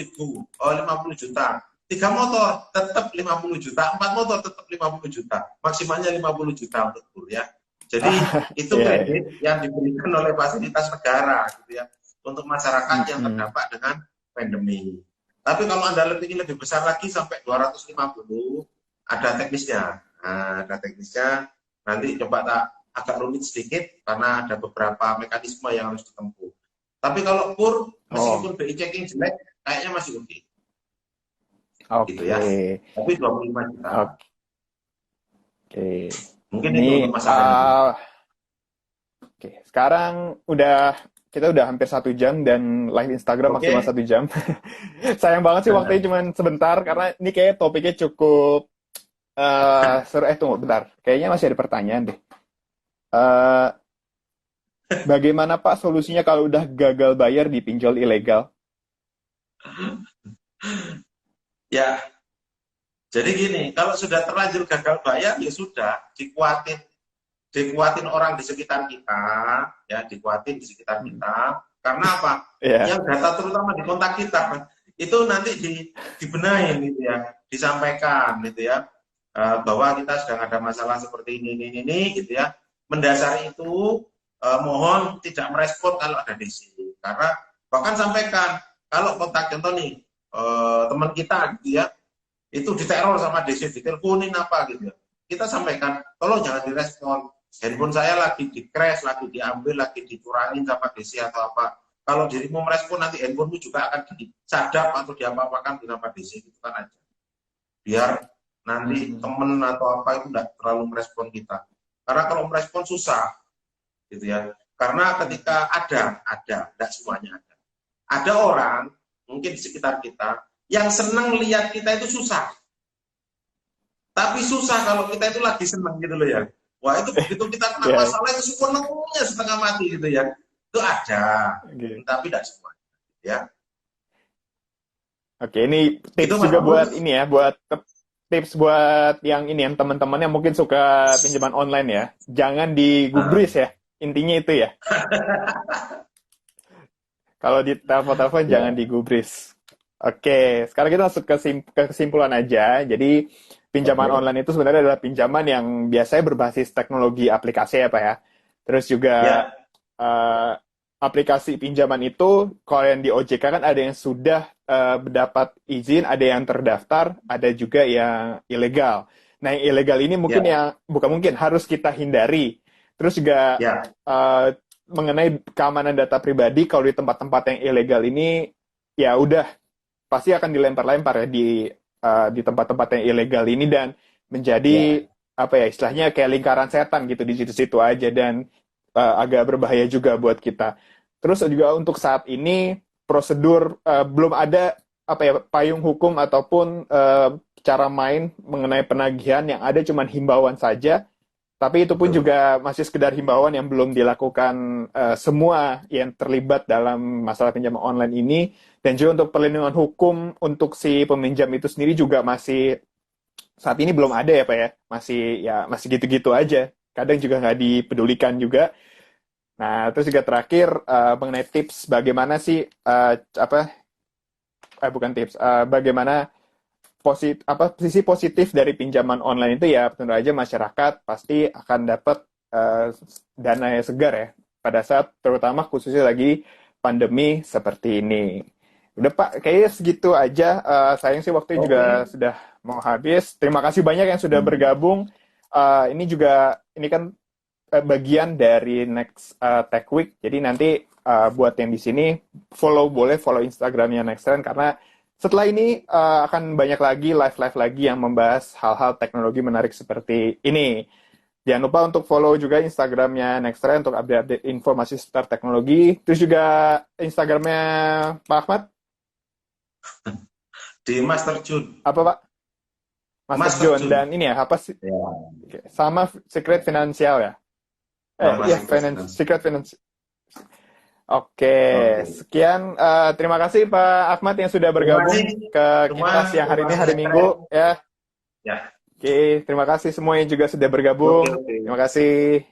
juta. 3 motor tetap 50 juta, 4 motor tetap 50 juta. Maksimalnya 50 juta untuk kur ya. Jadi itu kredit yang diberikan oleh fasilitas negara gitu ya untuk masyarakat yang terdampak dengan pandemi. Tapi kalau Anda lebih besar lagi sampai 250, ada teknisnya. Nah, ada teknisnya. Nanti coba agak rumit sedikit karena ada beberapa mekanisme yang harus ditempuh. Tapi kalau kur, meskipun BI checking jelek, kayaknya masih oke. Gitu ya. Tapi 25 juta. Oke. Mungkin ini untuk masalah Oke, sekarang udah kita udah hampir 1 jam dan live Instagram Oke. maksimal 1 jam. Sayang banget sih waktunya cuma sebentar karena ini kayak topiknya cukup seru. Tunggu bentar, kayaknya masih ada pertanyaan deh. Eh, Bagaimana Pak solusinya kalau udah gagal bayar di pinjol ilegal? Ya, jadi gini, kalau sudah terlanjur gagal bayar, ya sudah, dikuatin orang di sekitar kita, ya dikuatin di sekitar kita. Karena apa? Ya, Yang data terutama di kontak kita itu nanti dibenahin gitu ya, disampaikan gitu ya, bahwa kita sedang ada masalah seperti ini gitu ya. Mendasari itu mohon tidak merespon kalau ada DC. Karena bahkan sampaikan kalau kontak contoh nih teman kita gitu ya, itu diteror sama DC, diteleponin apa gitu ya. Kita sampaikan, tolong jangan direspon. Handphone saya lagi di crash, lagi diambil, lagi dicurangin sama DC atau apa. Kalau dirimu merespon, nanti handphonemu juga akan disadap atau diapa-apakan sama DC, gitu kan aja. Biar nanti temen atau apa itu tidak terlalu merespon kita. Karena kalau merespon susah, gitu ya. Karena ketika ada, tidak semuanya ada. Ada orang, mungkin di sekitar kita, yang senang lihat kita itu susah. Tapi susah kalau kita itu lagi senang gitu loh ya. Wah itu begitu kita kena masalah itu sepenuhnya setengah mati gitu ya. Itu ada, tapi tidak semua. Ya. Oke, ini tips itu juga buat ini ya, buat tips buat yang ini yang teman-teman yang mungkin suka pinjaman online ya. Jangan digubris ya. Intinya itu ya. Kalau di telepon-telepon jangan digubris. Oke, sekarang kita masuk ke kesimpulan aja. Jadi pinjaman online itu sebenarnya adalah pinjaman yang biasanya berbasis teknologi aplikasi ya Pak ya. Terus juga aplikasi pinjaman itu, kalau yang di OJK kan ada yang sudah mendapat izin, ada yang terdaftar, ada juga yang ilegal. Nah yang ilegal ini mungkin yang, bukan mungkin, harus kita hindari. Terus juga mengenai keamanan data pribadi, kalau di tempat-tempat yang ilegal ini, ya udah, pasti akan dilempar-lempar ya di tempat-tempat yang ilegal ini dan menjadi apa ya istilahnya kayak lingkaran setan gitu di situ-situ aja dan agak berbahaya juga buat kita. Terus juga untuk saat ini prosedur belum ada apa ya payung hukum ataupun cara main mengenai penagihan, yang ada cuma himbauan saja. Tapi itu pun juga masih sekedar himbauan yang belum dilakukan semua yang terlibat dalam masalah pinjaman online ini. Dan juga untuk perlindungan hukum untuk si peminjam itu sendiri juga masih saat ini belum ada ya Pak ya. Masih gitu-gitu aja. Kadang juga nggak dipedulikan juga. Nah, terus juga terakhir mengenai tips bagaimana sih bukan tips, bagaimana sisi positif dari pinjaman online itu ya tentu aja masyarakat pasti akan dapat dana yang segar ya pada saat terutama khususnya lagi pandemi seperti ini. Udah Pak, kayaknya segitu aja. Sayang sih waktunya juga sudah mau habis. Terima kasih banyak yang sudah bergabung. Ini kan bagian dari Next Tech Week. Jadi nanti buat yang di sini boleh follow Instagramnya Next Trend karena setelah ini akan banyak lagi live lagi yang membahas hal-hal teknologi menarik seperti ini. Jangan lupa untuk follow juga Instagramnya Next Trend untuk update informasi seputar teknologi. Terus juga Instagramnya Pak Ahmad? Di Master Jun. Apa Pak? Master Jun. Dan ini ya, apa sih? Ya. Sama Secret Financial ya? Secret Financial. Oke, sekian. Terima kasih Pak Ahmad yang sudah bergabung ke kita siang hari ini, hari Minggu. Ya. Oke, terima kasih semua yang juga sudah bergabung. Terima kasih.